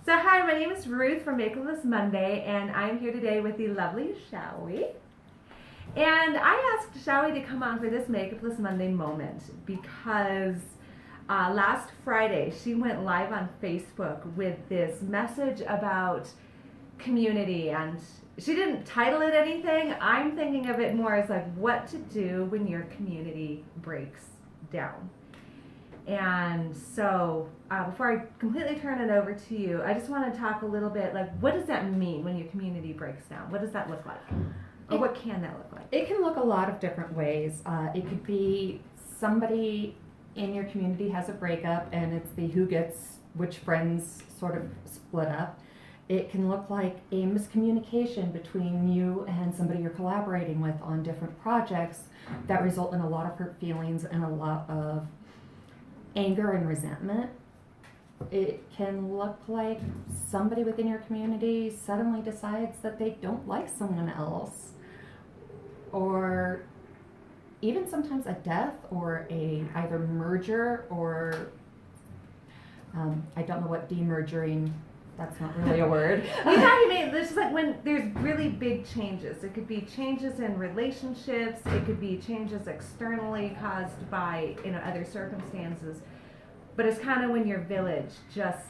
So hi, my name is Ruth from Makeupless Monday, and I'm here today with the lovely Xiaoyi. And I asked Xiaoyi to come on for this Makeupless Monday moment because last Friday she went live on Facebook with this message about community, and she didn't title it anything. I'm thinking of it more as like what to do when your community breaks down. And so before I completely turn it over to you, I just want to talk a little bit like what does that mean when your community breaks down? What does that look like? Or what can that look like? It can look a lot of different ways. It could be somebody in your community has a breakup and it's the who gets which friends sort of split up. It can look like a miscommunication between you and somebody you're collaborating with on different projects that result in a lot of hurt feelings and a lot of anger and resentment. It can look like somebody within your community suddenly decides that they don't like someone else, or even sometimes a death or a either merger or I don't know what demergering, that's not really a word. You know what I mean? It's just like when there's really big changes. It could be changes in relationships. It could be changes externally caused by other circumstances. But it's kind of when your village just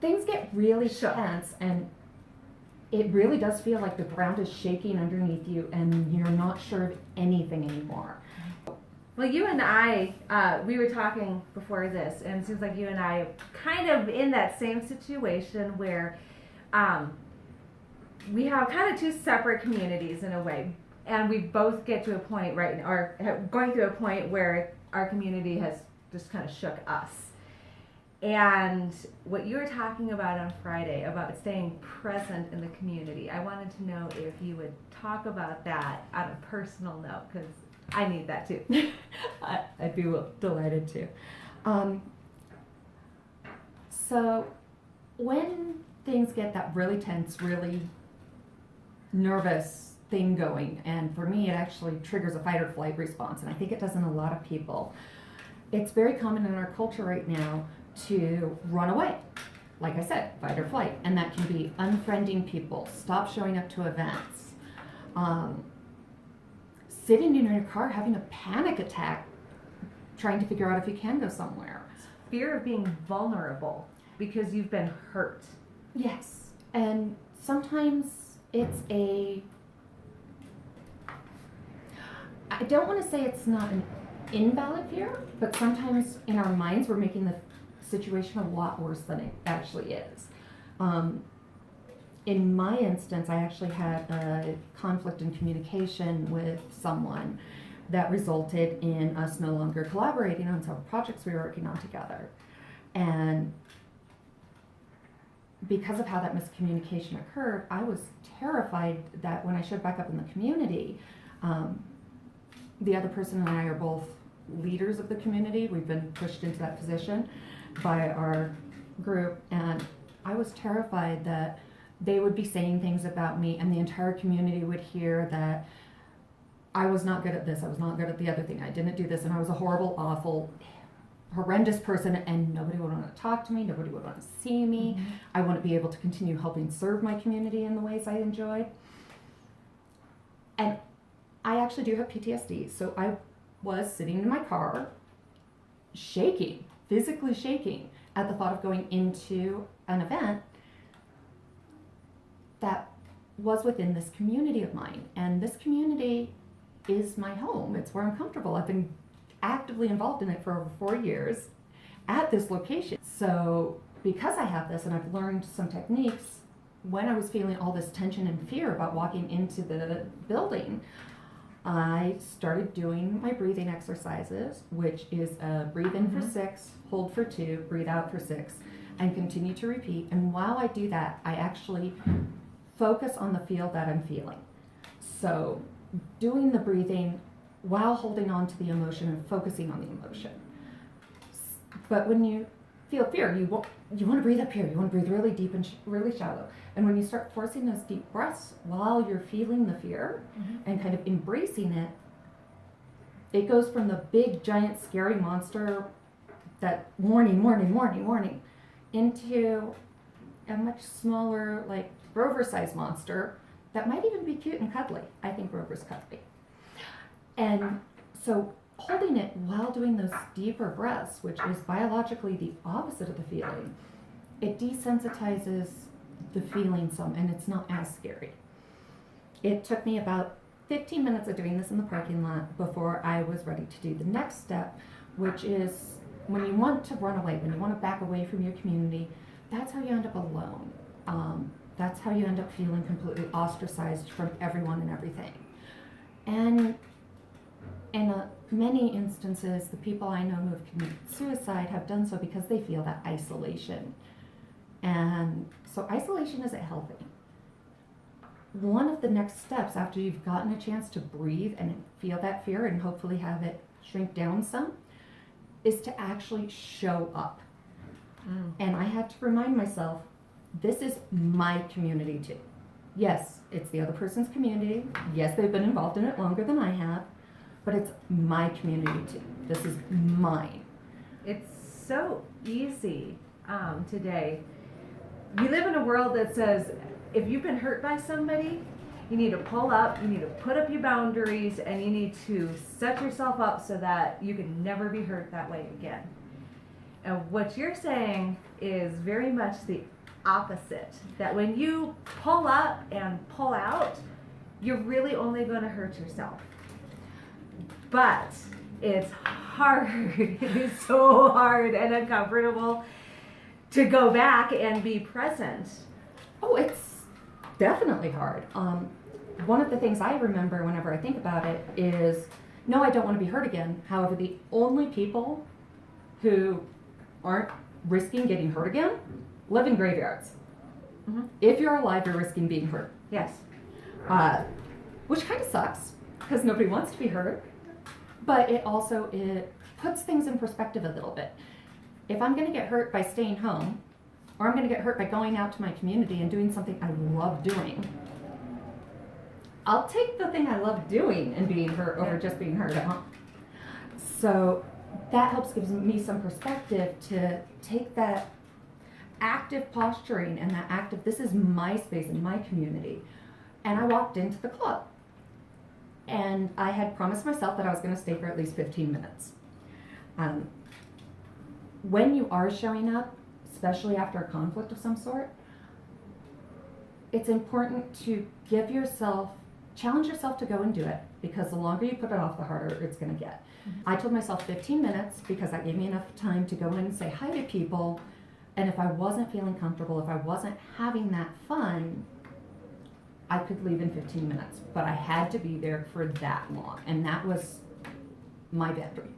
things get really tense, and it really does feel like the ground is shaking underneath you, and you're not sure of anything anymore. Well, you and I, we were talking before this, and it seems like you and I are kind of in that same situation where we have kind of two separate communities in a way, and we both get to a point or going through a point where our community has just kind of shook us. And what you were talking about on Friday about staying present in the community, I wanted to know if you would talk about that on a personal note, because I need that too. I'd be delighted to. So when things get that really tense, really nervous thing going, and for me it actually triggers a fight or flight response, and I think it does in a lot of people, it's very common in our culture right now to run away. Like I said, fight or flight, and that can be unfriending people, stop showing up to events, sitting in your car having a panic attack trying to figure out if you can go somewhere. Fear of being vulnerable because you've been hurt. Yes, and sometimes it's I don't want to say it's not an invalid fear, but sometimes in our minds we're making the situation a lot worse than it actually is. In my instance, I actually had a conflict in communication with someone that resulted in us no longer collaborating on several projects we were working on together. And because of how that miscommunication occurred, I was terrified that when I showed back up in the community, the other person and I are both leaders of the community. We've been pushed into that position by our group, and I was terrified that they would be saying things about me and the entire community would hear that I was not good at this, I was not good at the other thing, I didn't do this, and I was a horrible, awful, horrendous person, and nobody would want to talk to me, nobody would want to see me. Mm-hmm. I wouldn't be able to continue helping serve my community in the ways I enjoyed. And I actually do have PTSD, so I was sitting in my car shaking, physically shaking at the thought of going into an event that was within this community of mine. And this community is my home. It's where I'm comfortable. I've been actively involved in it for over 4 years at this location. So because I have this and I've learned some techniques, when I was feeling all this tension and fear about walking into the building, I started doing my breathing exercises, which is breathe in for 6, hold for 2, breathe out for 6, and continue to repeat. And while I do that, I actually focus on the feel that I'm feeling. So doing the breathing while holding on to the emotion and focusing on the emotion. But when you feel fear, you want to breathe up here. You want to breathe really deep and really shallow. And when you start forcing those deep breaths while you're feeling the fear and kind of embracing it, it goes from the big, giant, scary monster that warning, warning, warning, warning, into a much smaller, like Grover-sized monster that might even be cute and cuddly. I think Grover's cuddly. And so holding it while doing those deeper breaths, which is biologically the opposite of the feeling, it desensitizes the feeling some, and it's not as scary. It took me about 15 minutes of doing this in the parking lot before I was ready to do the next step, which is when you want to run away, when you want to back away from your community, that's how you end up alone. That's how you end up feeling completely ostracized from everyone and everything. And in many instances, the people I know who have committed suicide have done so because they feel that isolation. And so isolation isn't healthy. One of the next steps after you've gotten a chance to breathe and feel that fear and hopefully have it shrink down some is to actually show up. And I had to remind myself, this is my community too. Yes, it's the other person's community. Yes, they've been involved in it longer than I have, but it's my community too. This is mine. It's so easy today. We live in a world that says, if you've been hurt by somebody, you need to pull up, you need to put up your boundaries, and you need to set yourself up so that you can never be hurt that way again. And what you're saying is very much the opposite. That when you pull up and pull out, you're really only going to hurt yourself. But it's hard. It is so hard and uncomfortable to go back and be present. Oh, it's definitely hard. One of the things I remember whenever I think about it is, no, I don't want to be hurt again. However, the only people who aren't risking getting hurt again live in graveyards. If you're alive, you're risking being hurt. Yes. Which kind of sucks because nobody wants to be hurt. But it puts things in perspective a little bit. If I'm going to get hurt by staying home, or I'm going to get hurt by going out to my community and doing something I love doing, I'll take the thing I love doing and being hurt over just being hurt at home. So that helps give me some perspective to take that active posturing and that active, this is my space and my community. And I walked into the club. And I had promised myself that I was going to stay for at least 15 minutes. When you are showing up, especially after a conflict of some sort, it's important to challenge yourself to go and do it, because the longer you put it off, the harder it's going to get. I told myself 15 minutes because that gave me enough time to go in and say hi to people, and if I wasn't feeling comfortable, if I wasn't having that fun, I could leave in 15 minutes, but I had to be there for that long, and that was my boundary.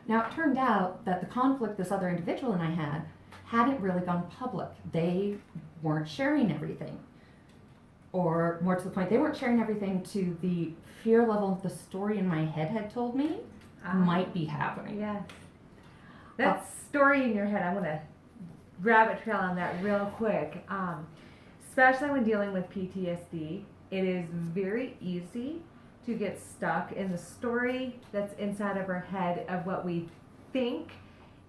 Now, it turned out that the conflict this other individual and I hadn't really gone public. They weren't sharing everything. Or more to the point, they weren't sharing everything to the fear level the story in my head had told me might be happening. Yes. That story in your head, I want to rabbit trail on that real quick. Especially when dealing with PTSD, it is very easy to get stuck in the story that's inside of our head of what we think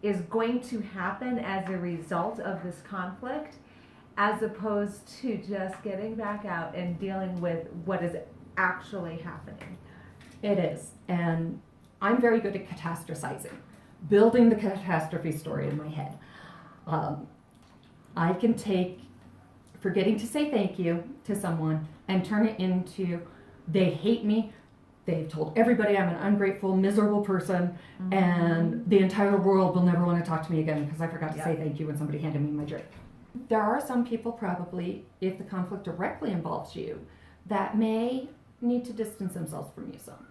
is going to happen as a result of this conflict, as opposed to just getting back out and dealing with what is actually happening. It is. And I'm very good at catastrophizing, building the catastrophe story in my head. I can take forgetting to say thank you to someone and turn it into, they hate me, they've told everybody I'm an ungrateful, miserable person, and the entire world will never want to talk to me again because I forgot to say thank you when somebody handed me my drink. There are some people probably, if the conflict directly involves you, that may need to distance themselves from you some.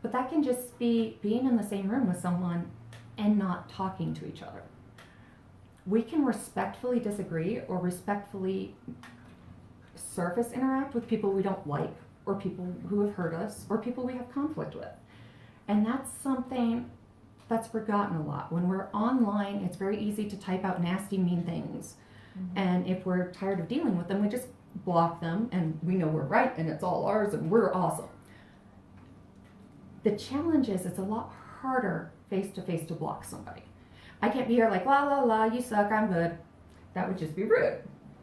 But that can just be being in the same room with someone and not talking to each other. We can respectfully disagree or respectfully surface interact with people we don't like, or people who have hurt us, or people we have conflict with. And that's something that's forgotten a lot. When we're online, it's very easy to type out nasty, mean things. And if we're tired of dealing with them, we just block them, and we know we're right, and it's all ours, and we're awesome. The challenge is it's a lot harder face-to-face to block somebody. I can't be here like, la, la, la, you suck, I'm good. that would just be rude.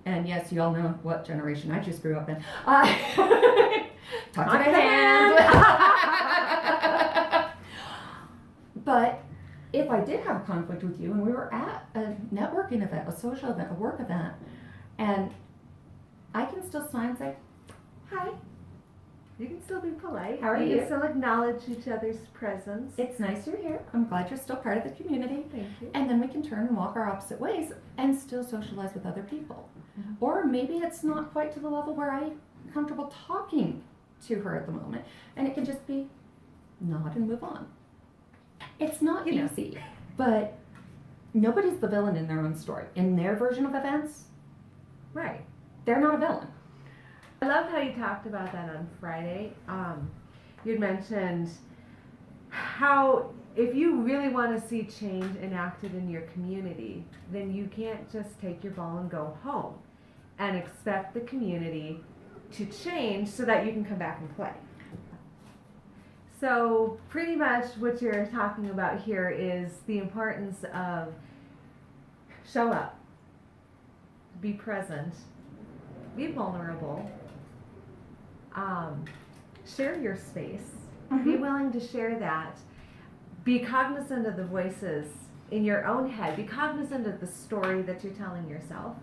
And yes, you all know what generation I just grew up in. Talk to the hand. But if I did have a conflict with you and we were at a networking event, a social event, a work event, and I can still smile and say, hi. You can still be polite. How are You you? can still acknowledge each other's presence. It's nice you're here. I'm glad you're still part of the community. Thank you. And then we can turn and walk our opposite ways and still socialize with other people. Mhm. Or maybe it's not quite to the level where I'm comfortable talking to her at the moment. And it can just be nod and move on. It's not You know. easy, but nobody's the villain in their own story. In their version of events, Right. they're not a villain. I love how you talked about that on Friday. You'd mentioned how if you really want to see change enacted in your community, then you can't just take your ball and go home and expect the community to change so that you can come back and play. So pretty much what you're talking about here is the importance of show up, be present, be vulnerable, share your space, be willing to share that, be cognizant of the voices in your own head, be cognizant of the story that you're telling yourself.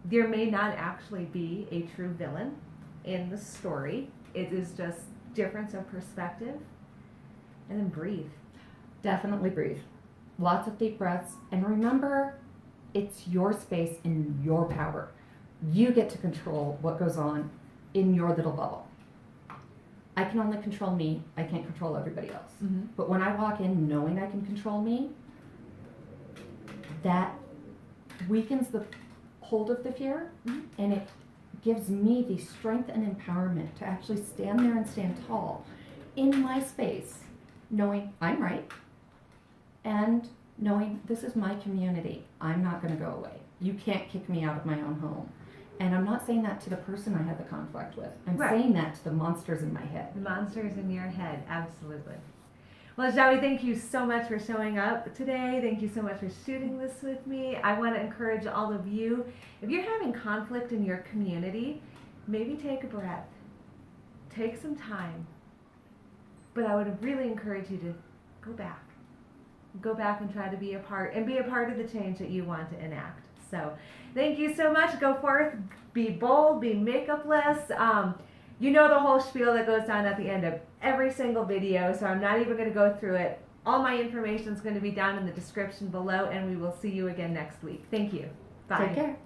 There may not actually be a true villain in the story. It is just difference of perspective. And then breathe. Definitely breathe. Lots of deep breaths. And remember, it's your space and your power. You get to control what goes on in your little bubble. I can only control me. I can't control everybody else. Mm-hmm. But when I walk in knowing I can control me, that weakens the hold of the fear, and it gives me the strength and empowerment to actually stand there and stand tall in my space, knowing I'm right, and knowing this is my community. I'm not going to go away. You can't kick me out of my own home. And I'm not saying that to the person I had the conflict with. I'm Right. saying that to the monsters in my head. The monsters in your head, absolutely. Well, Xiaoyi, thank you so much for showing up today. Thank you so much for shooting this with me. I want to encourage all of you, if you're having conflict in your community, maybe take a breath. Take some time. But I would really encourage you to go back. Go back and try to be a part, and be a part of the change that you want to enact. So thank you so much. Go forth, be bold, be makeupless. You know the whole spiel that goes down at the end of every single video, so I'm not even going to go through it. All my information is going to be down in the description below, and we will see you again next week. Thank you. Bye. Take care.